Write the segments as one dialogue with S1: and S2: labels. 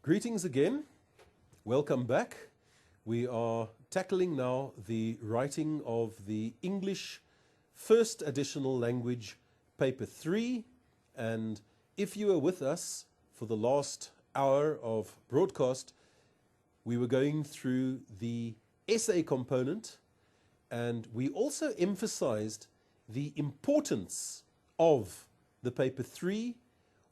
S1: Greetings again. Welcome back. We are tackling now the writing of the English First Additional Language Paper 3. And if you were with us for the last hour of broadcast, we were going through the essay component, and we also emphasized the importance of the Paper 3.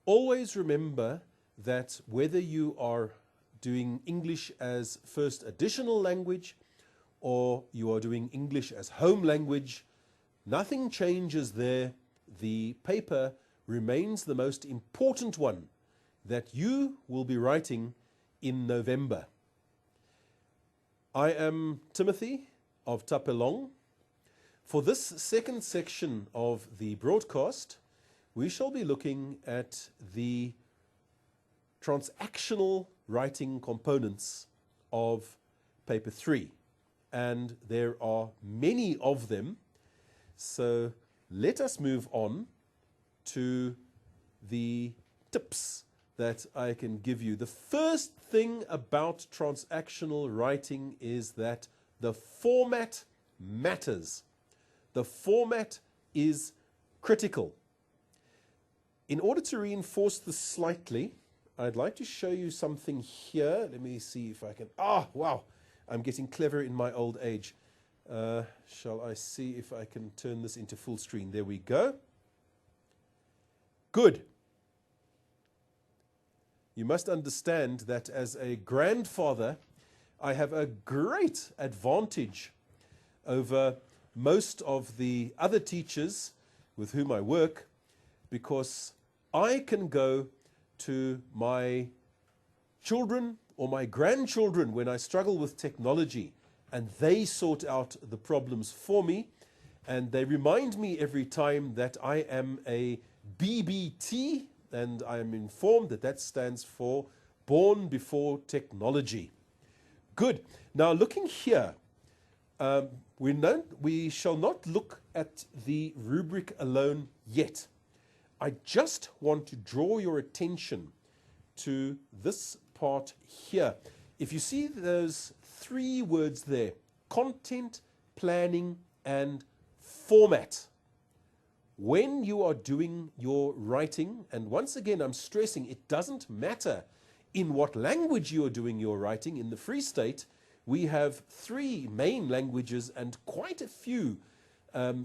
S1: Always remember that whether you are doing English as first additional language or you are doing English as home language, nothing changes there. The paper remains the most important one that you will be writing in November. I am Timothy of Tapelong. For this second section of the broadcast, we shall be looking at the transactional writing components of Paper 3. And there are many of them. So let us move on to the tips that I can give you. The first thing about transactional writing is that the format matters. The format is critical. In order to reinforce this slightly, I'd like to show you something here. Let me see if I can. Wow, I'm getting clever in my old age. Shall I see if I can turn this into full screen? There we go. Good. You must understand that as a grandfather, I have a great advantage over most of the other teachers with whom I work, because I can go to my children or my grandchildren when I struggle with technology, and they sort out the problems for me, and they remind me every time that I am a BBT, and I am informed that that stands for Born Before Technology. Good. Now looking here, we shall not look at the rubric alone yet. I just want to draw your attention to this part here. If you see those three words there, content, planning, and format. When you are doing your writing, and once again I'm stressing, it doesn't matter in what language you are doing your writing. In the Free State, we have 3 main languages and quite a few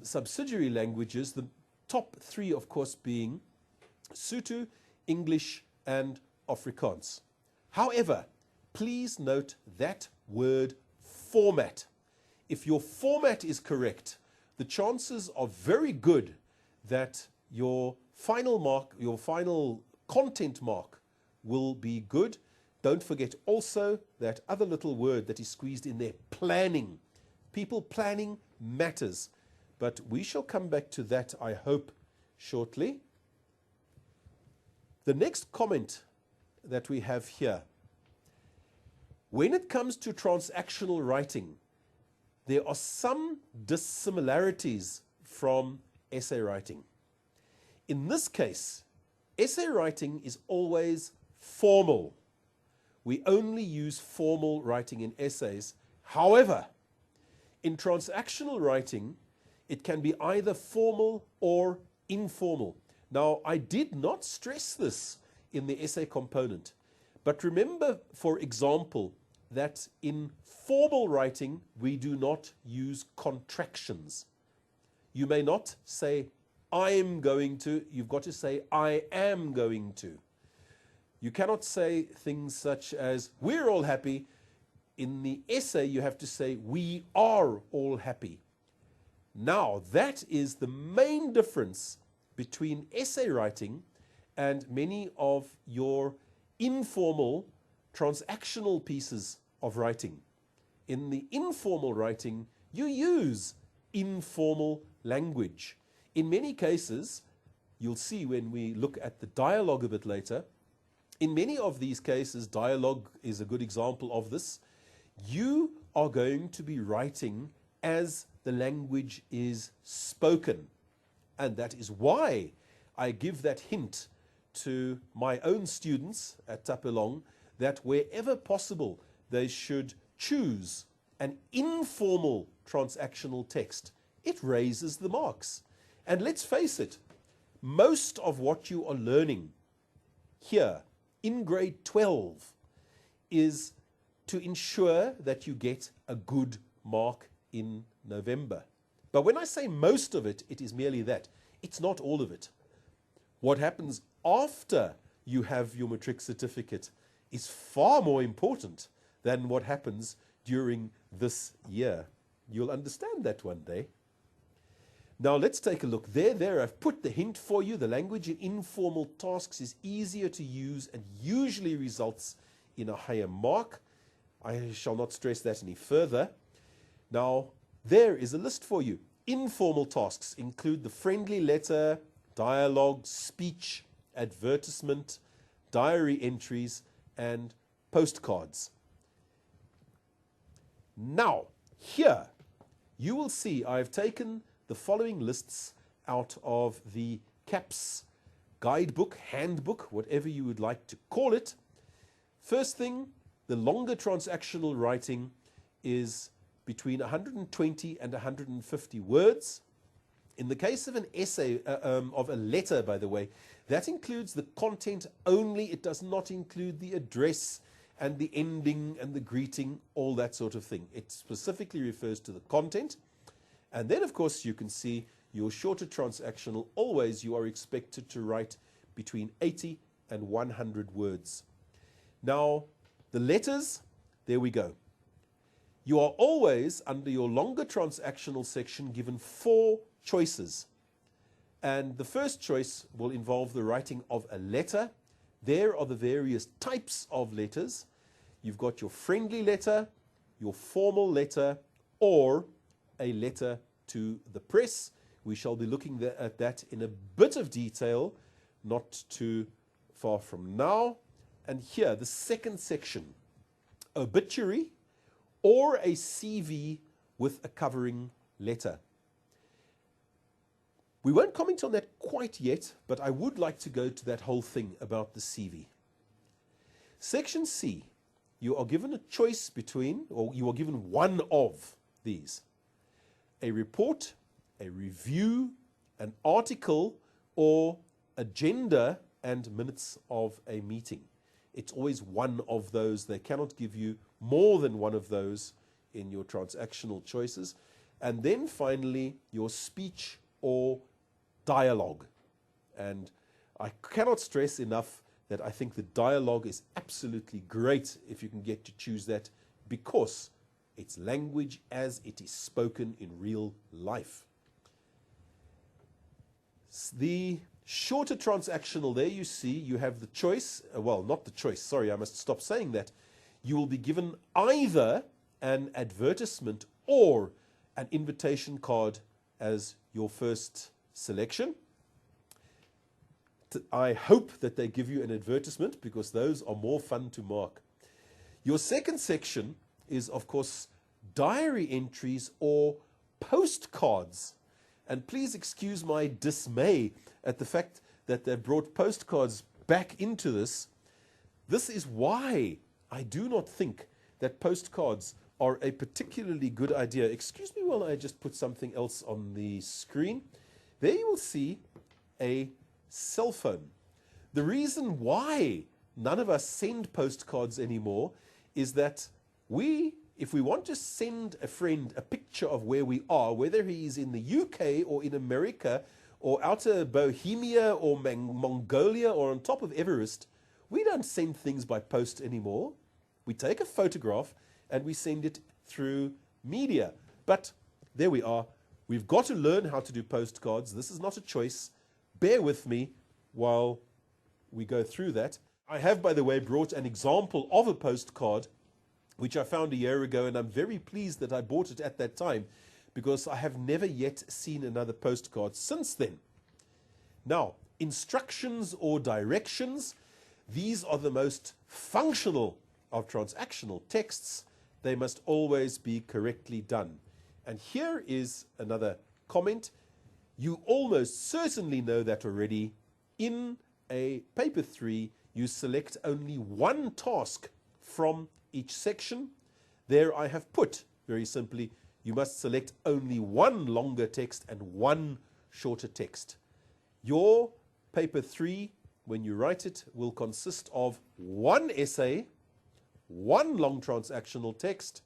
S1: subsidiary languages. The top 3, of course, being Sotho, English, and Afrikaans. However, please note that word format. If your format is correct, the chances are very good that your final mark, your final content mark, will be good. Don't forget also that other little word that is squeezed in there, planning. People planning matters. But we shall come back to that, I hope, shortly. The next comment that we have here. When it comes to transactional writing, there are some dissimilarities from essay writing. In this case, essay writing is always formal. We only use formal writing in essays. However, in transactional writing, it can be either formal or informal. Now, I did not stress this in the essay component, but remember, for example, that in formal writing, we do not use contractions. You may not say, I'm going to, you've got to say, I am going to. You cannot say things such as, we're all happy. In the essay, you have to say, we are all happy. Now, that is the main difference between essay writing and many of your informal, transactional pieces of writing. In the informal writing, you use informal language. In many cases, you'll see when we look at the dialogue a bit later, in many of these cases, dialogue is a good example of this. You are going to be writing as the language is spoken. And that is why I give that hint to my own students at Tapelong that wherever possible, they should choose an informal transactional text. It raises the marks. And let's face it, most of what you are learning here in grade 12 is to ensure that you get a good mark in November. But when I say most of it, it is merely that. It's not all of it. What happens after you have your matric certificate is far more important than what happens during this year. You'll understand that one day. Now let's take a look. There I've put the hint for you. The language in informal tasks is easier to use and usually results in a higher mark. I shall not stress that any further. Now there is a list for you. Informal tasks include the friendly letter, dialogue, speech, advertisement, diary entries, and postcards. Now, here you will see I've taken the following lists out of the CAPS guidebook, handbook, whatever you would like to call it. First thing, the longer transactional writing is between 120 and 150 words. In the case of an essay, of a letter, by the way, that includes the content only. It does not include the address and the ending and the greeting, all that sort of thing. It specifically refers to the content. And then, of course, you can see your shorter transactional, always you are expected to write between 80 and 100 words. Now, the letters, there we go. You are always, under your longer transactional section, given 4 choices. And the first choice will involve the writing of a letter. There are the various types of letters. You've got your friendly letter, your formal letter, or a letter to the press. We shall be looking at that in a bit of detail, not too far from now. And here, the second section, obituary or a CV with a covering letter. We won't comment on that quite yet, but I would like to go to that whole thing about the CV. Section C, you are given a choice between, or you are given one of these: a report, a review, an article, or agenda and minutes of a meeting. It's always one of those. They cannot give you more than one of those in your transactional choices. And then finally, your speech or dialogue. And I cannot stress enough that I think the dialogue is absolutely great if you can get to choose that, because it's language as it is spoken in real life. The shorter transactional, there you see you have the choice, well, not the choice, sorry, I must stop saying that. You will be given either an advertisement or an invitation card as your first selection. I hope that they give you an advertisement, because those are more fun to mark. Your second section is, of course, diary entries or postcards. And please excuse my dismay at the fact that they've brought postcards back into this. This is why I do not think that postcards are a particularly good idea. Excuse me while I just put something else on the screen. There you will see a cell phone. The reason why none of us send postcards anymore is that if we want to send a friend a picture of where we are, whether he's in the UK or in America or outer Bohemia or Mongolia or on top of Everest, we don't send things by post anymore. We take a photograph and we send it through media. But there we are. We've got to learn how to do postcards. This is not a choice. Bear with me while we go through that. I have, by the way, brought an example of a postcard which I found a year ago, and I'm very pleased that I bought it at that time, because I have never yet seen another postcard since then. Now, instructions or directions, these are the most functional of transactional texts. They must always be correctly done. And here is another comment. You almost certainly know that already. In a paper 3, you select only one task from each section. There I have put, very simply, you must select only one longer text and one shorter text. Your paper 3, when you write it, will consist of one essay, one long transactional text,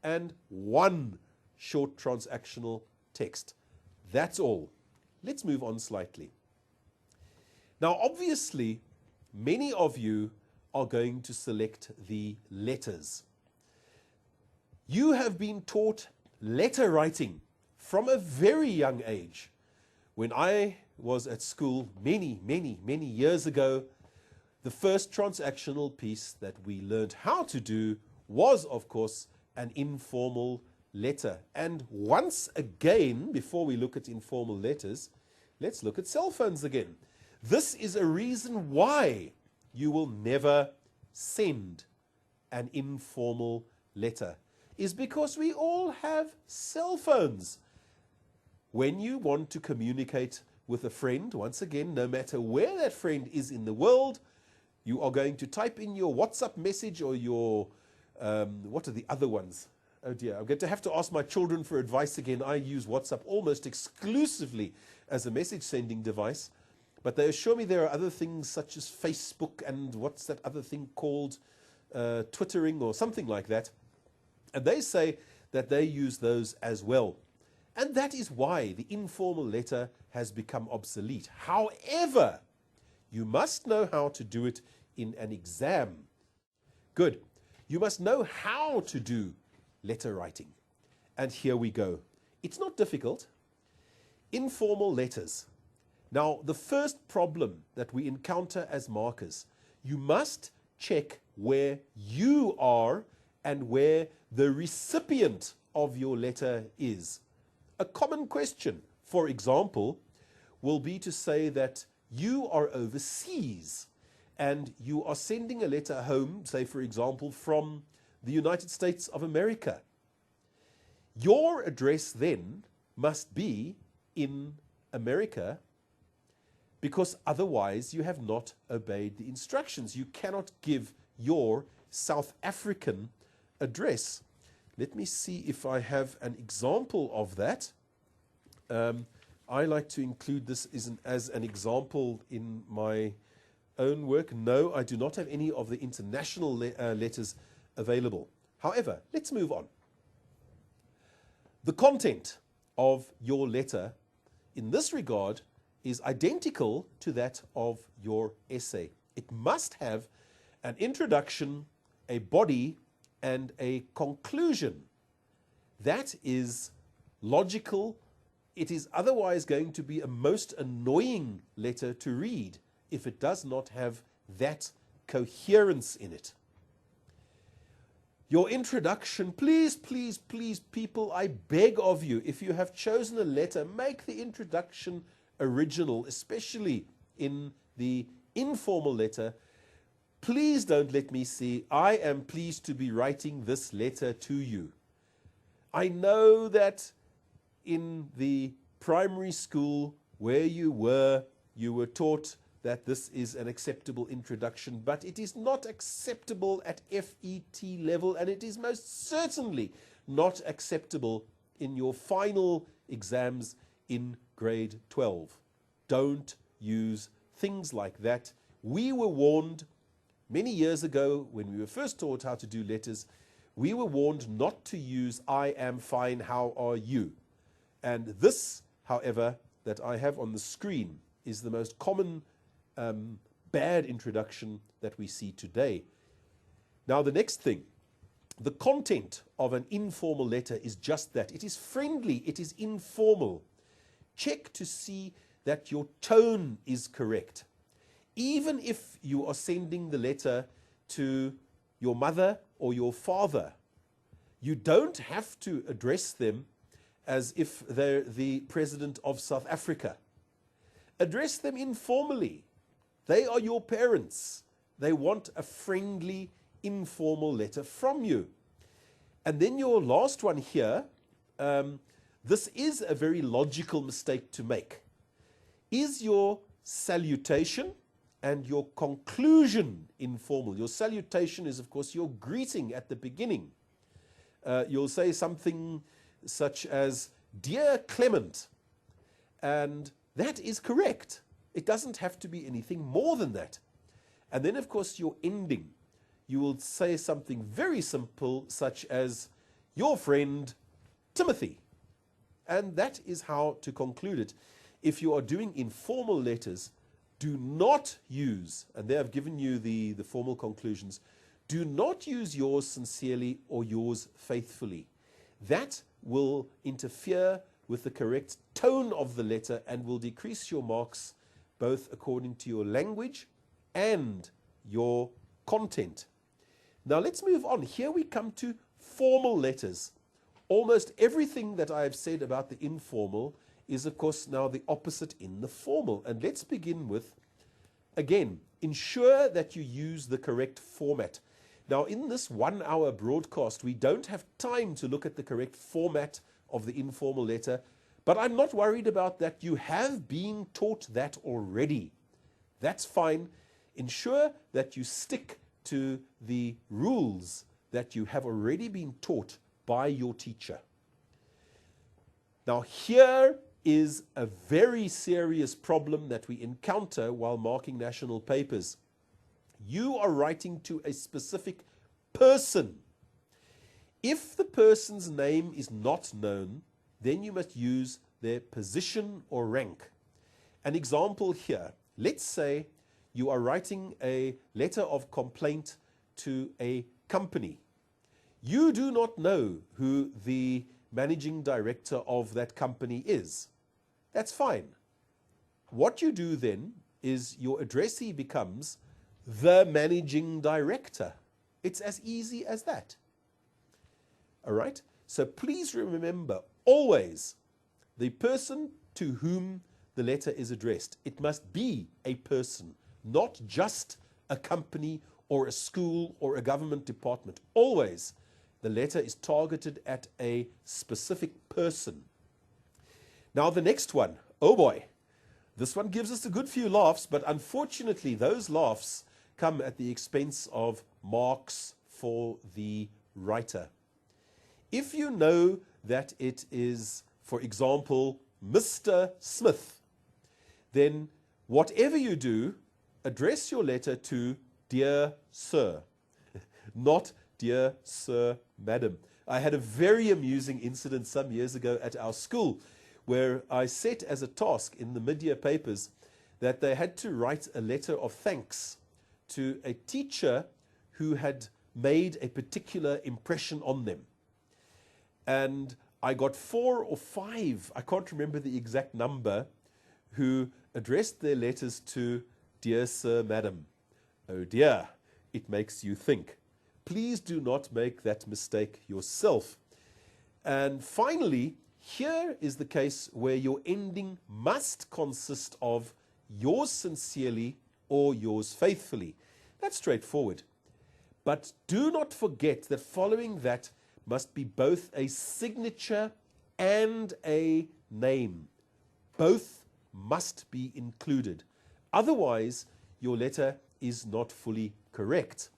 S1: and one short transactional text. That's all. Let's move on slightly. Now, obviously, many of you are going to select the letters. You have been taught letter writing from a very young age. When I was at school many years ago, the first transactional piece that we learned how to do was, of course, an informal letter. And once again, before we look at informal letters, let's look at cell phones again. This is a reason why you will never send an informal letter, is because we all have cell phones. When you want to communicate with a friend, once again, no matter where that friend is in the world, you are going to type in your WhatsApp message or your, what are the other ones? Oh dear, I'm going to have to ask my children for advice again. I use WhatsApp almost exclusively as a message sending device. But they assure me there are other things such as Facebook and what's that other thing called, Twittering or something like that. And they say that they use those as well. And that is why the informal letter has become obsolete. However, you must know how to do it in an exam. Good. You must know how to do letter writing. And here we go. It's not difficult. Informal letters. Now, the first problem that we encounter as markers, you must check where you are and where the recipient of your letter is. A common question, for example, will be to say that you are overseas and you are sending a letter home, say for example, from the United States of America. Your address then must be in America, because otherwise you have not obeyed the instructions. You cannot give your South African address. Let me see if I have an example of that. I like to include this as an example in my own work. No, I do not have any of the international letters available. However, let's move on. The content of your letter in this regard is identical to that of your essay. It must have an introduction, a body, and a conclusion. That is logical. It is otherwise going to be a most annoying letter to read if it does not have that coherence in it. Your introduction, please, please, please, people, I beg of you, if you have chosen a letter, make the introduction original, especially in the informal letter. Please don't let me see, I am pleased to be writing this letter to you. I know that in the primary school where you were taught that this is an acceptable introduction, but it is not acceptable at FET level, and it is most certainly not acceptable in your final exams in grade 12. Don't use things like that. We were warned many years ago when we were first taught how to do letters, we were warned not to use "I am fine, how are you?" And this, however, that I have on the screen is the most common bad introduction that we see today. Now, the next thing, the content of an informal letter is just that. It is friendly, it is informal. Check to see that your tone is correct. Even if you are sending the letter to your mother or your father, you don't have to address them as if they're the president of South Africa. Address them informally. They are your parents. They want a friendly, informal letter from you. And then your last one here, this is a very logical mistake to make. Is your salutation and your conclusion informal. Your salutation is, of course, your greeting at the beginning. You'll say something such as, "Dear Clement," and that is correct. It doesn't have to be anything more than that. And then, of course, your ending. You will say something very simple, such as, "Your friend, Timothy." And that is how to conclude it. If you are doing informal letters, do not use, and they have given you the formal conclusions, do not use "yours sincerely" or "yours faithfully." That will interfere with the correct tone of the letter and will decrease your marks both according to your language and your content. Now let's move on. Here we come to formal letters. Almost everything that I have said about the informal is, of course, now the opposite in the formal. And let's begin with, again, ensure that you use the correct format. Now, in this 1 hour broadcast, we don't have time to look at the correct format of the informal letter, but I'm not worried about that. You have been taught that already. That's fine. Ensure that you stick to the rules that you have already been taught by your teacher. Now, here is a very serious problem that we encounter while marking national papers. You are writing to a specific person. If the person's name is not known, then you must use their position or rank. An example here, let's say you are writing a letter of complaint to a company. You do not know who the managing director of that company is. That's fine. What you do then is your addressee becomes the managing director. It's as easy as that. All right? So please remember always the person to whom the letter is addressed. It must be a person, not just a company or a school or a government department. Always the letter is targeted at a specific person. Now the next one, oh boy, this one gives us a good few laughs, but unfortunately those laughs come at the expense of marks for the writer. If you know that it is, for example, Mr. Smith, then whatever you do, address your letter to "Dear Sir," not "Dear Sir, Madam." I had a very amusing incident some years ago at our school where I set as a task in the mid-year papers that they had to write a letter of thanks to a teacher who had made a particular impression on them. And I got 4 or 5, I can't remember the exact number, who addressed their letters to "Dear Sir, Madam." Oh dear, it makes you think. Please do not make that mistake yourself. And finally, here is the case where your ending must consist of "yours sincerely" or "yours faithfully." That's straightforward. But do not forget that following that must be both a signature and a name. Both must be included. Otherwise, your letter is not fully correct.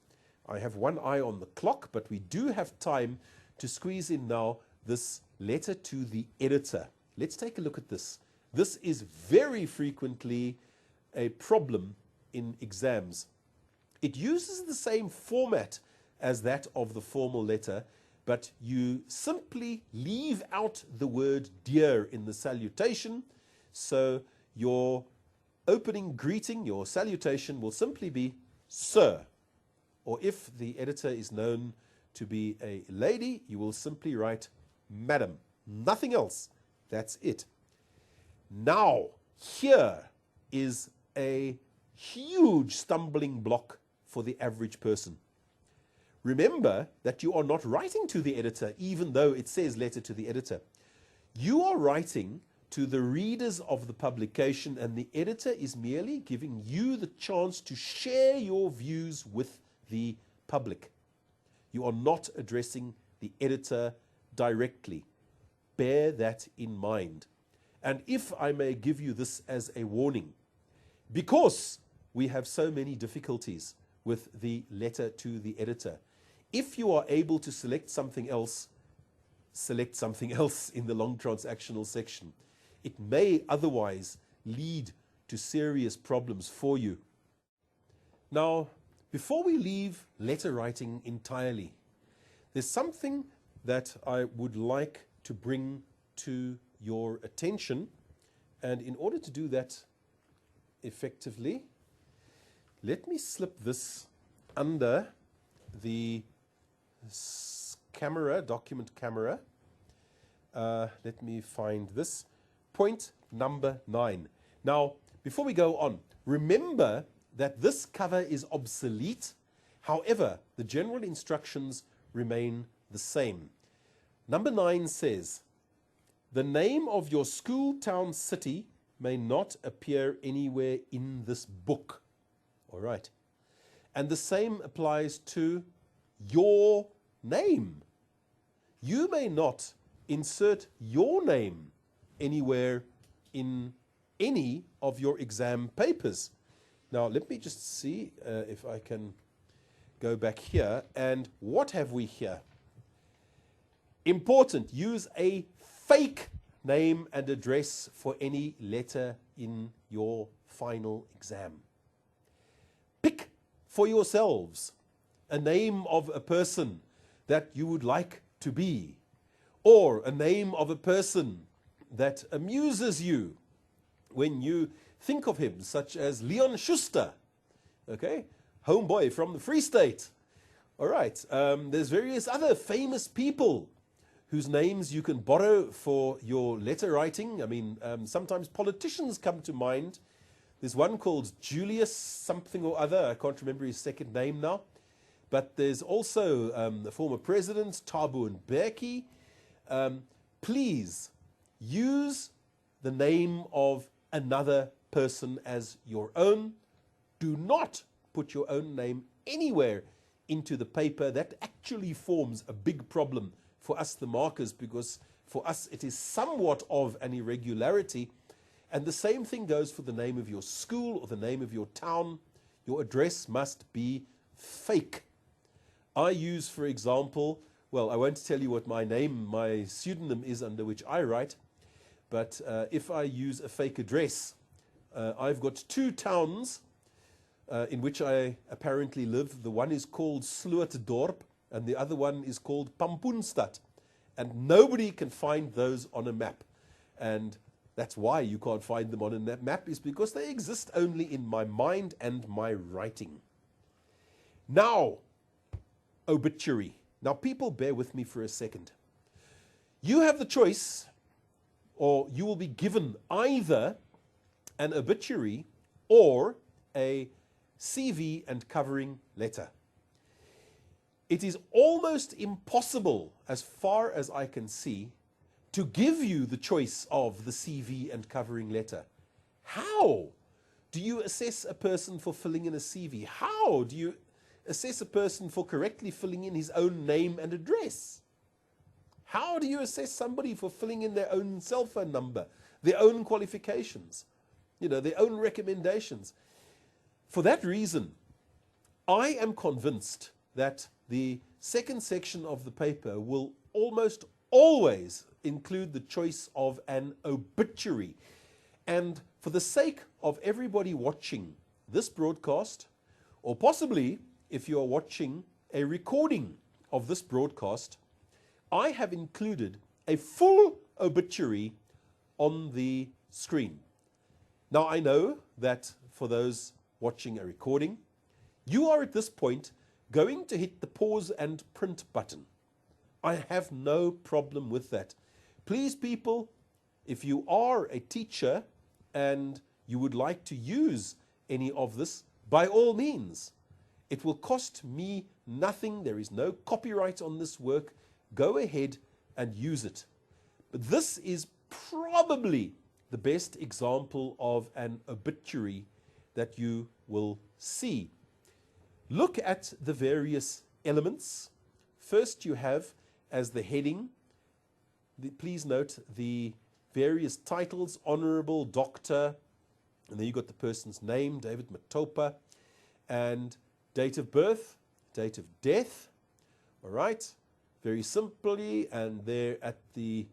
S1: I have one eye on the clock, but we do have time to squeeze in now this letter to the editor. Let's take a look at this. This is very frequently a problem in exams. It uses the same format as that of the formal letter, but you simply leave out the word "dear" in the salutation. So your opening greeting, your salutation, will simply be "Sir." Or if the editor is known to be a lady, you will simply write "Madam." Nothing else. That's it. Now, here is a huge stumbling block for the average person. Remember that you are not writing to the editor, even though it says "letter to the editor." You are writing to the readers of the publication, and the editor is merely giving you the chance to share your views with the public. You are not addressing the editor directly. Bear that in mind. And if I may give you this as a warning, because we have so many difficulties with the letter to the editor. If you are able to select something else in the long transactional section. It may otherwise lead to serious problems for you. Now, before we leave letter writing entirely, there's something that I would like to bring to your attention, and in order to do that effectively, let me slip this under the camera, document camera. Let me find this. Point number 9. Now, before we go on, remember that this cover is obsolete. However, the general instructions remain the same. Number 9 says, the name of your school, town, city may not appear anywhere in this book. All right. And the same applies to your name. You may not insert your name anywhere in any of your exam papers. Now, let me just see if I can go back here. And what have we here? Important, use a fake name and address for any letter in your final exam. Pick for yourselves a name of a person that you would like to be, or a name of a person that amuses you when you think of him, such as Leon Schuster, okay, homeboy from the Free State. All right, there's various other famous people whose names you can borrow for your letter writing. I mean, sometimes politicians come to mind. There's one called Julius something or other. I can't remember his second name now. But there's also the former president, Thabo Mbeki. Please use the name of another person as your own. Do not put your own name anywhere into the paper. That actually forms a big problem for us, the markers, because for us it is somewhat of an irregularity. And the same thing goes for the name of your school or the name of your town. Your address must be fake. I use, for example, well, I won't tell you what my name, my pseudonym is under which I write, but if I use a fake address, I've got two towns in which I apparently live. The one is called Slootdorp and the other one is called Pampoenstad. And nobody can find those on a map. And that's why you can't find them on a map, is because they exist only in my mind and my writing. Now, obituary. Now, people, bear with me for a second. You have the choice, or you will be given either an obituary or a CV and covering letter. It is almost impossible, as far as I can see, to give you the choice of the CV and covering letter. How do you assess a person for filling in a CV? How do you assess a person for correctly filling in his own name and address? How do you assess somebody for filling in their own cell phone number, their own qualifications, their own recommendations? For that reason, I am convinced that the second section of the paper will almost always include the choice of an obituary. And for the sake of everybody watching this broadcast, or possibly if you are watching a recording of this broadcast, I have included a full obituary on the screen. Now, I know that for those watching a recording, you are at this point going to hit the pause and print button. I have no problem with that. Please, people, if you are a teacher and you would like to use any of this, by all means. It will cost me nothing. There is no copyright on this work. Go ahead and use it. But this is probably the best example of an obituary that you will see. Look at the various elements. First, you have as the heading, please note the various titles: Honorable Doctor, And then you got the person's name, David Matopa, and date of birth, date of death. All right, very simply, and there at the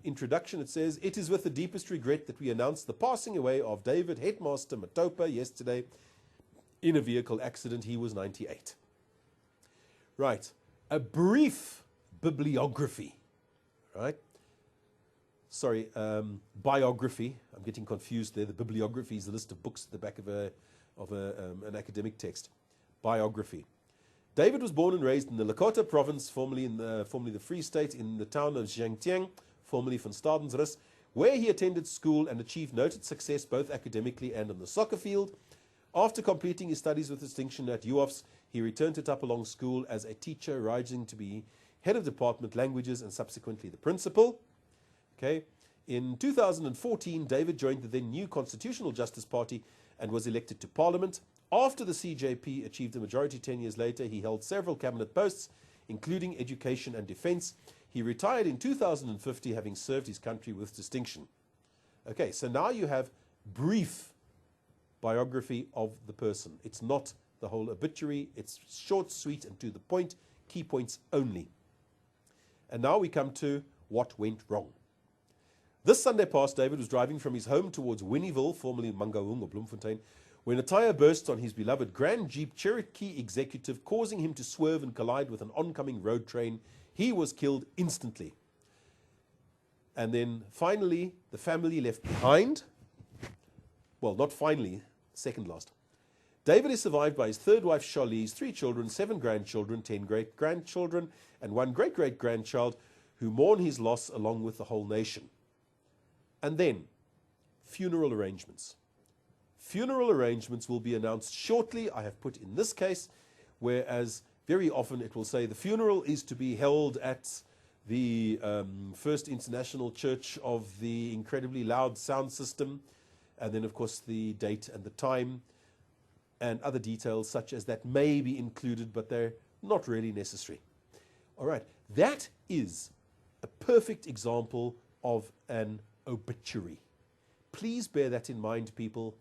S1: introduction it says, "It is with the deepest regret that we announce the passing away of David Headmaster Matopa yesterday in a vehicle accident. He was 98. Right, a brief bibliography, right? Sorry, biography. I'm getting confused there. The bibliography is the list of books at the back of an academic text. Biography. David was born and raised in the Lakota province, formerly the Free State, in the town of Zhangtiang, formerly van Stadensrus, where he attended school and achieved noted success both academically and on the soccer field. After completing his studies with distinction at UOFS, he returned to Tapalong School as a teacher, rising to be head of department languages and subsequently the principal. Okay. In 2014, David joined the then new Constitutional Justice Party and was elected to Parliament. After the CJP achieved a majority 10 years later, he held several cabinet posts, including education and defense. He retired in 2050, having served his country with distinction. Okay, so now you have brief biography of the person. It's not the whole obituary. It's short, sweet, and to the point, key points only. And now we come to what went wrong. This Sunday past, David was driving from his home towards Winnieville, formerly Mangaung or Bloemfontein, when a tire burst on his beloved Grand Jeep Cherokee Executive, causing him to swerve and collide with an oncoming road train. He was killed instantly. And then finally, the family left behind. Well, not finally, second last. David is survived by his third wife, Charlize, 3 children, 7 grandchildren, 10 great-grandchildren, and 1 great-great-grandchild, who mourn his loss along with the whole nation. And then, funeral arrangements. Funeral arrangements will be announced shortly. I have put in this case, whereas very often it will say the funeral is to be held at the First International Church of the incredibly loud sound system, and then of course the date and the time, and other details such as that may be included, but they're not really necessary. All right, that is a perfect example of an obituary. Please bear that in mind, people.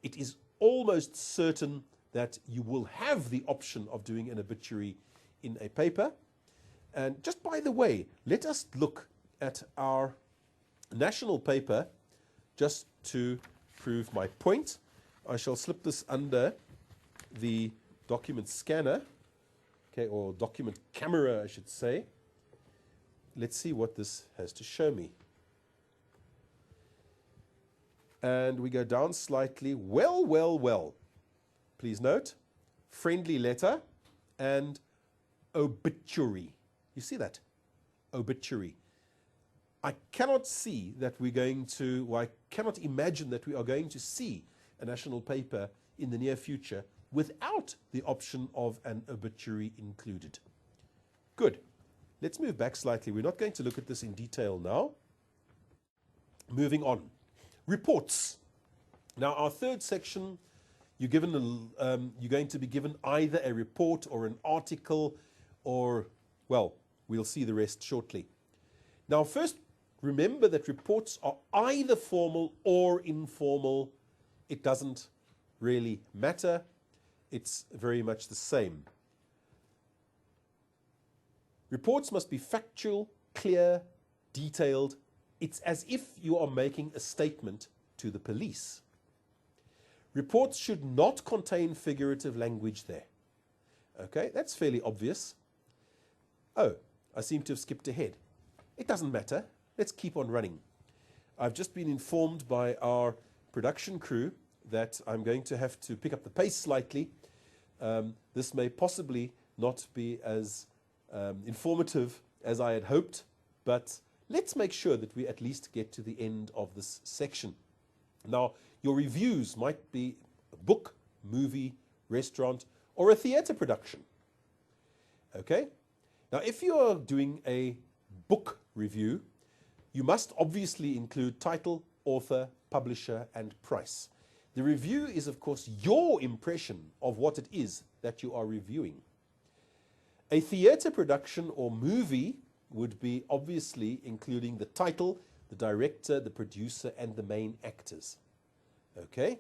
S1: It is almost certain that you will have the option of doing an obituary in a paper. And just by the way, let us look at our national paper just to prove my point. I shall slip this under the document scanner, okay, or document camera, I should say. Let's see what this has to show me. And we go down slightly. Well. Please note, friendly letter and obituary. You see that? Obituary. I cannot see that we're going to, or I cannot imagine that we are going to see a national paper in the near future without the option of an obituary included. Good. Let's move back slightly. We're not going to look at this in detail now. Moving on. Reports. Now, our third section, you're going to be given either a report or an article, or, well, we'll see the rest shortly. Now, first, remember that reports are either formal or informal. It doesn't really matter. It's very much the same. Reports must be factual, clear, detailed. It's as if you are making a statement to the police. Reports should not contain figurative language there. Okay, that's fairly obvious. Oh, I seem to have skipped ahead. It doesn't matter. Let's keep on running. I've just been informed by our production crew that I'm going to have to pick up the pace slightly. This may possibly not be as informative as I had hoped, but let's make sure that we at least get to the end of this section. Now, your reviews might be a book, movie, restaurant, or a theater production. Okay? Now, if you are doing a book review, you must obviously include title, author, publisher, and price. The review is, of course, your impression of what it is that you are reviewing. A theater production or movie would be obviously including the title, the director, the producer, and the main actors. Okay.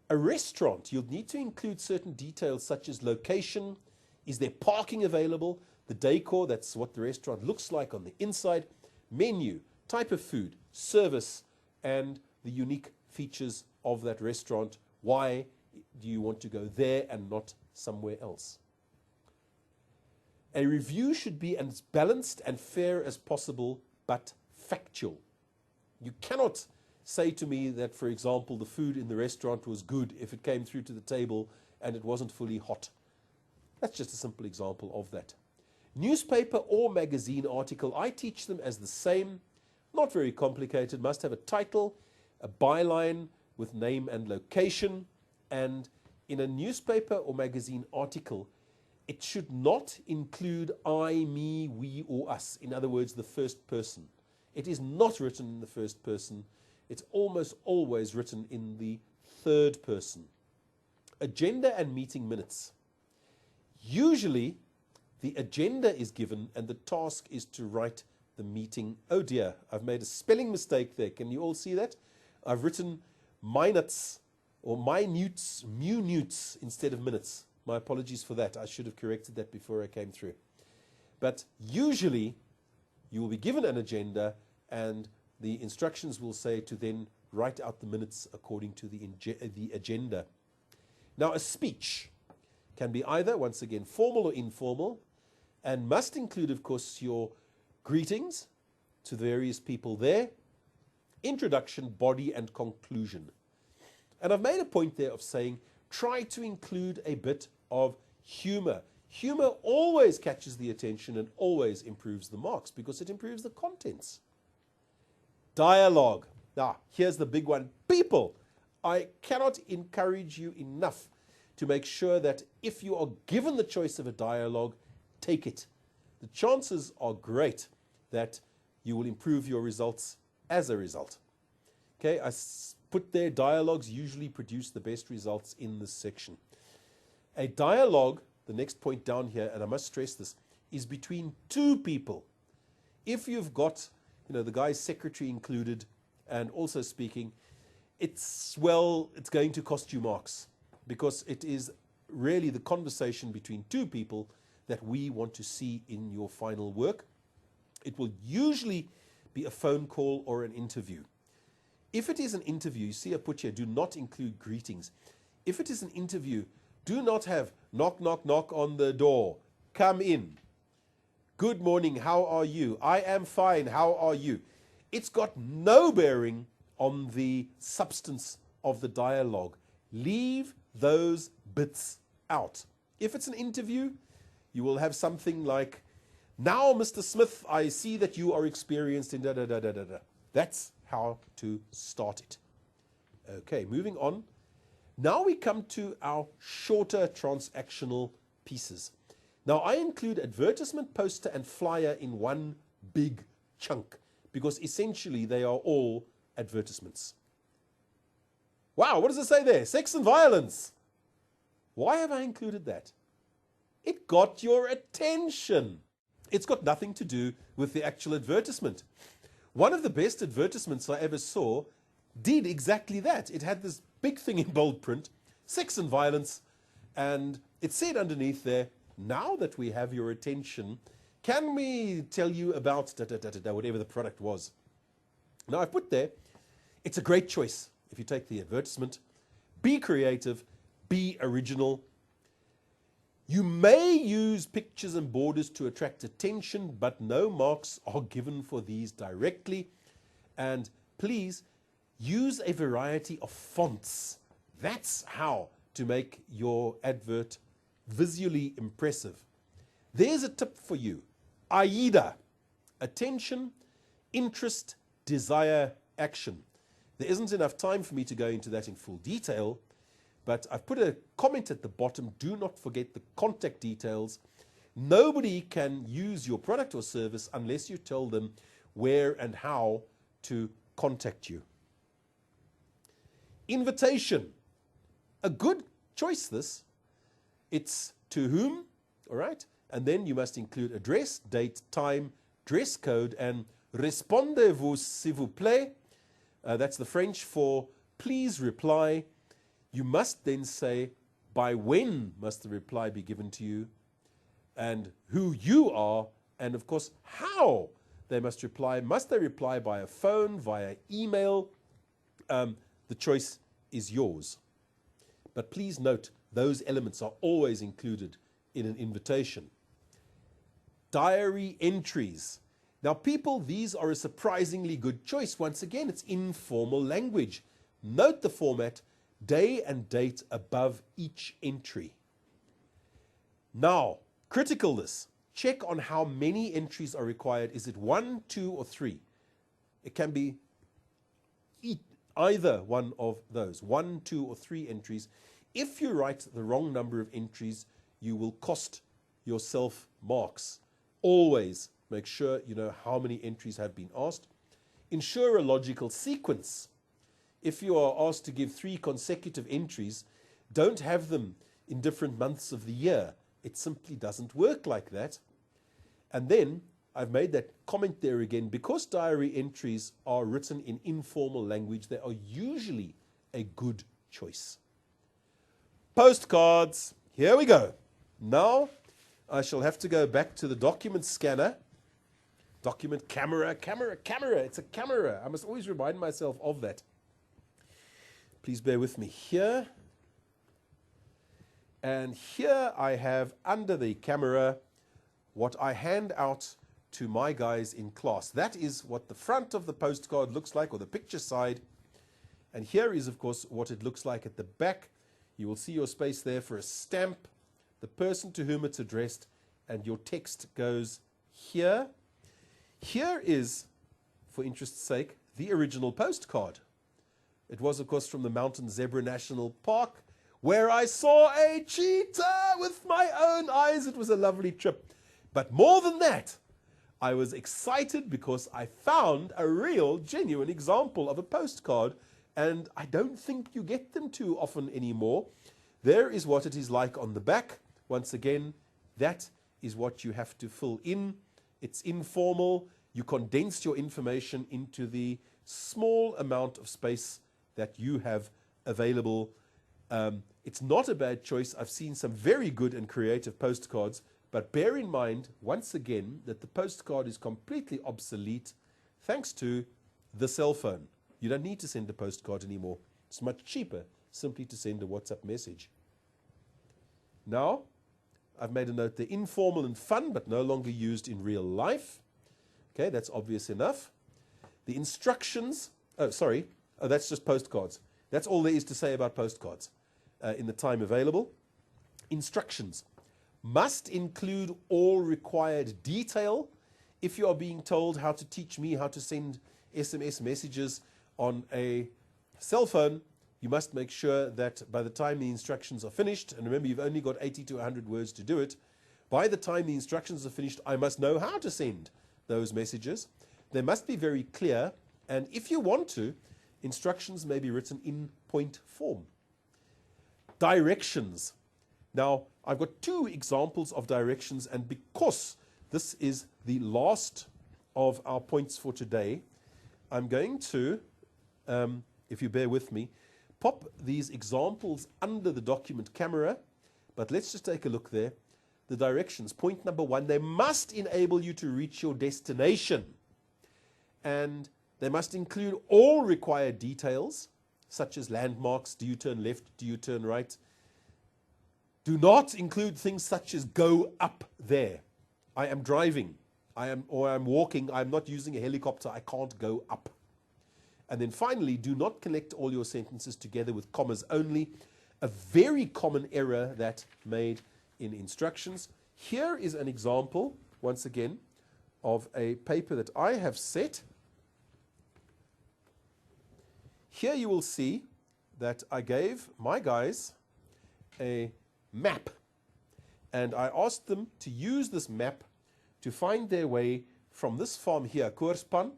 S1: A restaurant, you'll need to include certain details such as location, is there parking available, the decor, that's what the restaurant looks like on the inside, menu, type of food, service, and the unique features of that restaurant. Why do you want to go there and not somewhere else? A review should be as balanced and fair as possible, but factual. You cannot say to me that, for example, the food in the restaurant was good if it came through to the table and it wasn't fully hot. That's just a simple example of that. Newspaper or magazine article, I teach them as the same, not very complicated, must have a title, a byline with name and location, and in a newspaper or magazine article, it should not include I, me, we, or us. In other words, the first person. It is not written in the first person. It's almost always written in the third person. Agenda and meeting minutes. Usually, the agenda is given and the task is to write the meeting. Oh dear, I've made a spelling mistake there. Can you all see that? I've written minutes or minutes instead of minutes. My apologies for that. I should have corrected that before I came through. But usually, you will be given an agenda and the instructions will say to then write out the minutes according to the agenda. Now, a speech can be either, once again, formal or informal, and must include, of course, your greetings to the various people there, introduction, body, and conclusion. And I've made a point there of saying, try to include a bit of humor. Humor always catches the attention and always improves the marks because it improves the contents. Dialogue. Now, here's the big one. People, I cannot encourage you enough to make sure that if you are given the choice of a dialogue, take it. The chances are great that you will improve your results as a result. Okay, I put there dialogues usually produce the best results in this section. A dialogue, the next point down here, and I must stress this, is between two people. If you've got, the guy's secretary included and also speaking, it's going to cost you marks because it is really the conversation between two people that we want to see in your final work. It will usually be a phone call or an interview. If it is an interview, you see I put here, do not include greetings. If it is an interview, do not have knock, knock, knock on the door. Come in. Good morning, how are you? I am fine, how are you? It's got no bearing on the substance of the dialogue. Leave those bits out. If it's an interview, you will have something like, now, Mr. Smith, I see that you are experienced in da-da-da-da-da-da. That's how to start it. Okay, moving on. Now we come to our shorter transactional pieces. Now I include advertisement, poster, and flyer in one big chunk because essentially they are all advertisements. Wow, what does it say there? Sex and violence. Why have I included that? It got your attention. It's got nothing to do with the actual advertisement. One of the best advertisements I ever saw did exactly that. It had this big thing in bold print, sex and violence, and it said underneath there, now that we have your attention, can we tell you about whatever the product was? Now I've put there, it's a great choice if you take the advertisement. Be creative, be original. You may use pictures and borders to attract attention, but no marks are given for these directly. And please use a variety of fonts. That's how to make your advert visually impressive. There's a tip for you. AIDA, attention, interest, desire, action. There isn't enough time for me to go into that in full detail, but I've put a comment at the bottom. Do not forget the contact details. Nobody can use your product or service unless you tell them where and how to contact you. Invitation. A good choice this. It's to whom, all right? And then you must include address, date, time, dress code, and répondez-vous s'il vous plaît. That's the French for please reply. You must then say by when must the reply be given to you, and who you are, and of course how they must reply. Must they reply by a phone, via email? The choice is yours. But please note, those elements are always included in an invitation. Diary entries. Now people, these are a surprisingly good choice. Once again, it's informal language. Note the format, day and date above each entry. Now, critical this. Check on how many entries are required. Is it 1, 2, or 3? It can be either one of those, 1, 2, or 3 entries. If you write the wrong number of entries, you will cost yourself marks. Always make sure you know how many entries have been asked. Ensure a logical sequence. If you are asked to give 3 consecutive entries, don't have them in different months of the year. It simply doesn't work like that. And then I've made that comment there again, because diary entries are written in informal language, they are usually a good choice. Postcards, here we go. Now I shall have to go back to the document scanner. Document camera, it's a camera. I must always remind myself of that. Please bear with me here. And here I have under the camera what I hand out to my guys in class. That is what the front of the postcard looks like, or the picture side. And here is, of course, what it looks like at the back. You will see your space there for a stamp, the person to whom it's addressed, and your text goes here. Here is, for interest's sake, the original postcard. It was, of course, from the Mountain Zebra National Park, where I saw a cheetah with my own eyes. It was a lovely trip. But more than that, I was excited because I found a real, genuine example of a postcard, and I don't think you get them too often anymore. There is what it is like on the back. Once again, that is what you have to fill in. It's informal. You condense your information into the small amount of space that you have available. It's not a bad choice. I've seen some very good and creative postcards, but bear in mind, once again, that the postcard is completely obsolete thanks to the cell phone. You don't need to send a postcard anymore. It's much cheaper simply to send a WhatsApp message. Now, I've made a note, they're informal and fun, but no longer used in real life. Okay, that's obvious enough. The instructions, that's just postcards. That's all there is to say about postcards in the time available. Instructions must include all required detail. If you are being told how to teach me how to send SMS messages on a cell phone, you must make sure that by the time the instructions are finished, and remember you've only got 80 to 100 words to do it, by the time the instructions are finished, I must know how to send those messages. They must be very clear, and if you want to, instructions may be written in point form. Directions. Now, I've got 2 examples of directions, and because this is the last of our points for today, I'm going to, if you bear with me, pop these examples under the document camera, but let's just take a look there. The directions. Point number 1, they must enable you to reach your destination, and they must include all required details, such as landmarks, do you turn left, do you turn right. Do not include things such as go up there. I am driving, I'm walking, I'm not using a helicopter, I can't go up. And then finally, do not connect all your sentences together with commas only. A very common error that made in instructions. Here is an example, once again, of a paper that I have set. Here you will see that I gave my guys a map, and I asked them to use this map to find their way from this farm here, Koorspan,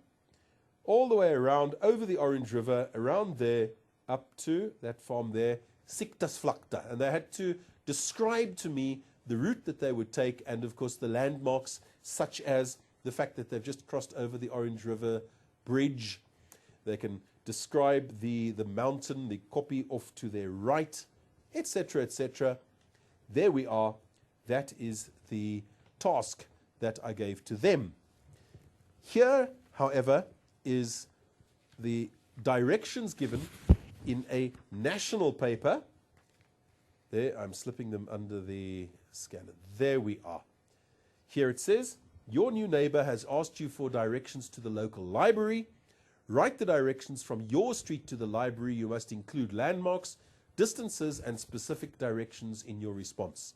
S1: all the way around, over the Orange River, around there, up to that farm there, Siktasvlakte. And they had to describe to me the route that they would take, and of course the landmarks, such as the fact that they've just crossed over the Orange River Bridge. They can describe the mountain, the copy off to their right, etc., etc. There we are. That is the task that I gave to them. Here, however, is the directions given in a national paper. There, I'm slipping them under the scanner. There we are. Here it says, your new neighbor has asked you for directions to the local library. Write the directions from your street to the library. You must include landmarks, distances, and specific directions in your response.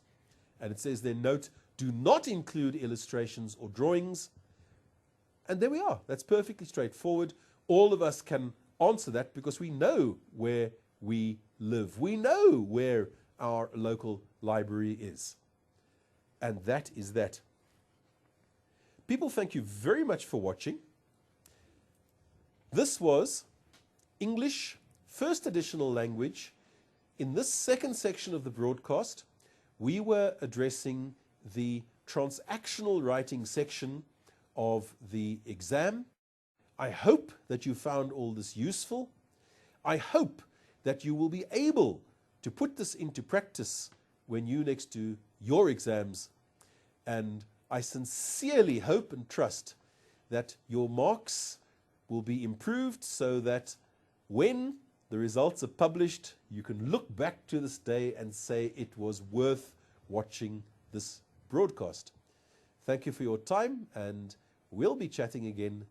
S1: And it says then, note, do not include illustrations or drawings. And there we are. That's perfectly straightforward. All of us can answer that because we know where we live. We know where our local library is. And that is that. People, thank you very much for watching. This was English, first additional language. In this second section of the broadcast, we were addressing the transactional writing section of the exam. I hope that you found all this useful. I hope that you will be able to put this into practice when you next do your exams. And I sincerely hope and trust that your marks will be improved so that when the results are published, you can look back to this day and say it was worth watching this broadcast. Thank you for your time, and we'll be chatting again